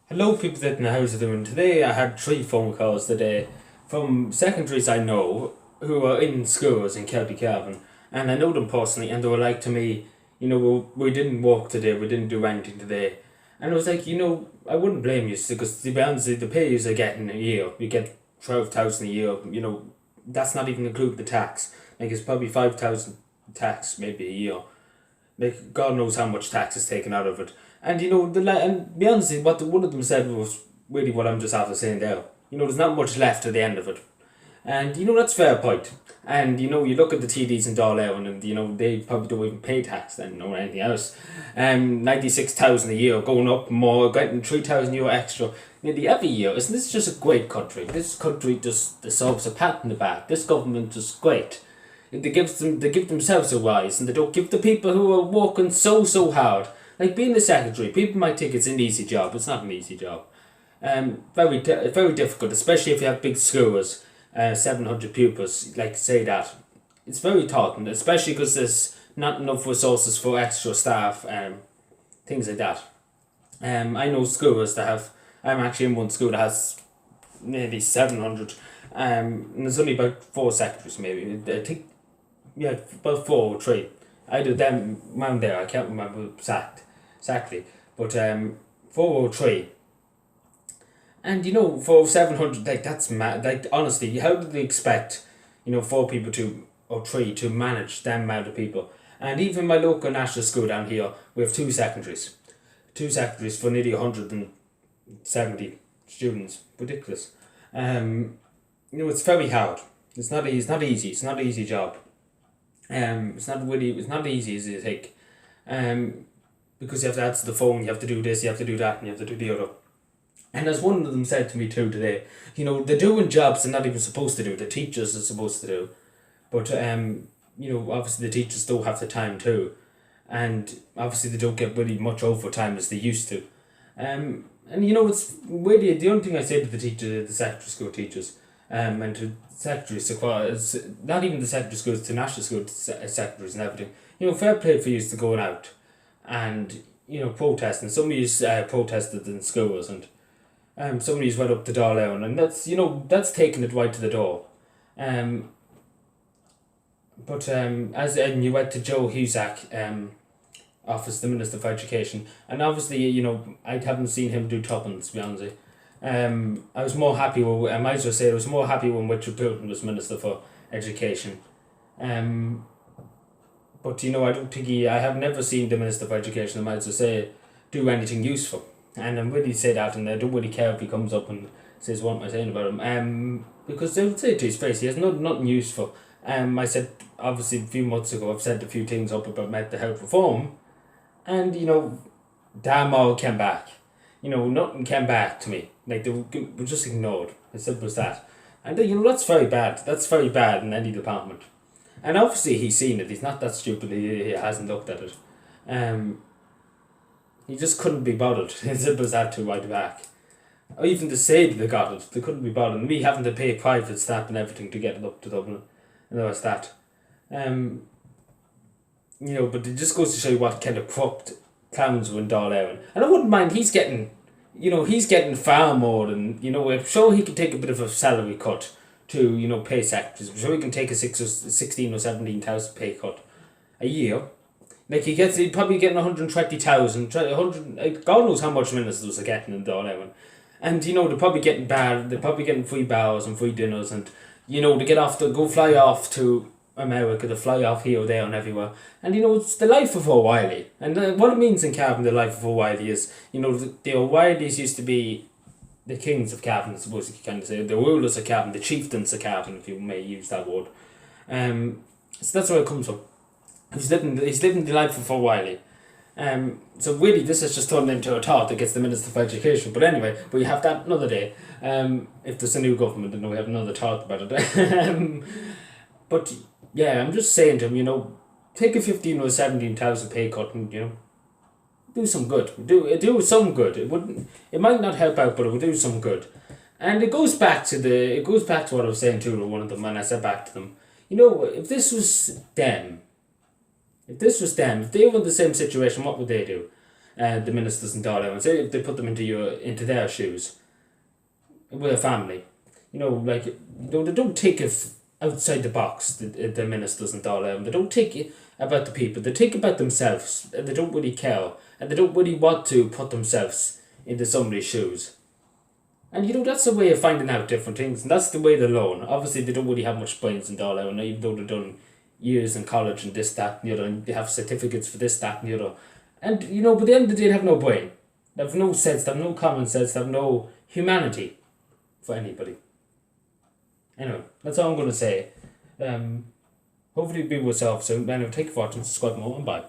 Hello, people that know how's it doing. Today I had three phone calls today from secretaries I know who are in schools in County Cavan, and I know them personally, and they were like to me, we didn't work today, we didn't do anything today, and I was like, I wouldn't blame you because to be honest, the pay you're getting a year, you get 12,000 a year, that's not even including the tax. Like it's probably 5,000 tax maybe a year. Like God knows how much tax is taken out of it. And and be honest, one of them said was really what I'm just after saying there. There's not much left at the end of it, and that's fair point. And you look at the TDs in Darlane, and they probably don't even pay tax then or anything else. 96,000 a year, going up more, getting 3,000 euro extra nearly every year. Isn't this just a great country? This country just deserves a pat in the back. This government is great. They give themselves a rise, and they don't give the people who are working so hard. Like being the secretary, people might think it's an easy job. It's not an easy job. Very difficult, especially if you have big schools, 700 pupils. Like say that, it's very tautnant, especially because there's not enough resources for extra staff and things like that. I know schools that have. I'm actually in one school that has nearly 700. And there's only about four secretaries, maybe. I think, yeah, about four or three. Either them around there, I can't remember exactly. But four or three. And for 700, like that's mad. Like honestly, how did they expect, four people or three to manage that amount of people? And even my local national school down here, we have two secretaries. Two secretaries for nearly 170 students. Ridiculous. It's very hard. It's not easy. It's not an easy job. It's not easy as you think. Because you have to answer the phone, you have to do this, you have to do that, and you have to do the other. And as one of them said to me too today, they're doing jobs they're not even supposed to do. The teachers are supposed to do, but obviously the teachers don't have the time too, and obviously they don't get really much overtime as they used to. And it's really the only thing I say to the secondary school teachers, and to secretaries, it's not even the secondary schools, to national school secretaries and everything. Fair play for you to going out and protesting. Some of you protested in schools, and some of you went up to Darlane, and that's taking it right to the door. But as you went to Joe Husak, office, the Minister for Education, and obviously I haven't seen him do tuppence, to be honest. I was more happy with, I might as well say I was more happy when Richard Putin was Minister for Education. But I don't think I have never seen the Minister for Education, I might as well say, do anything useful. And I'm really say that, and I don't really care if he comes up and says what am I saying about him. Because they'll say it to his face, he has nothing useful. I said, obviously a few months ago, I've said a few things up about mental health reform, and damn all came back. Nothing came back to me. Like they were just ignored. As simple as that. And that's very bad. That's very bad in any department. And obviously he's seen it. He's not that stupid. He hasn't looked at it. He just couldn't be bothered. As simple as that to write back. Or even to say that they got it. They couldn't be bothered. And me having to pay private staff and everything to get it up to Dublin. And there was that. But it just goes to show you what kind of corrupt clowns were in Darlane. And I wouldn't mind, he's getting far more than, I'm sure he could take a bit of a salary cut to, pay secretaries. I'm sure he can take a 16 or 17,000 pay cut a year. Like he'd probably getting 120,000, 100, like God knows how much ministers are getting in Darlane. And, they're probably getting free bars and free dinners, and, they go fly off to America, to fly off here, there and everywhere. And it's the life of O'Reilly. And what it means in Cavan, the life of O'Reilly is, the O'Reillys used to be the kings of Cavan, I suppose you can kind of say, the rulers of Cavan, the chieftains of Cavan, if you may use that word. So that's where it comes from. He's living the life of O'Reilly. So really this has just turned into a thought that gets the Minister for Education. But anyway, we have that another day. If there's a new government, then we have another thought about it. But yeah, I'm just saying to him, take a 15 or 17,000 pay cut and, do some good. Do some good. It might not help out, but it will do some good. And it goes back to what I was saying to one of them, and I said back to them, if this was them, if they were in the same situation, what would they do? the ministers and all that, and say if they put them into their shoes with a family, like they don't take it outside the box. The ministers and all that, they don't take it about the people. They think about themselves, and they don't really care, and they don't really want to put themselves into somebody's shoes. And that's the way of finding out different things, and that's the way they learn. Obviously, they don't really have much brains and all that, and even though they've done years in college and this, that, and the other, and they have certificates for this, that, and the other. And, but at the end of the day, they have no brain. They have no sense, they have no common sense, they have no humanity for anybody. Anyway, that's all I'm going to say. Hopefully, be with yourself soon. Anyway, take care for watching, subscribe more, and bye.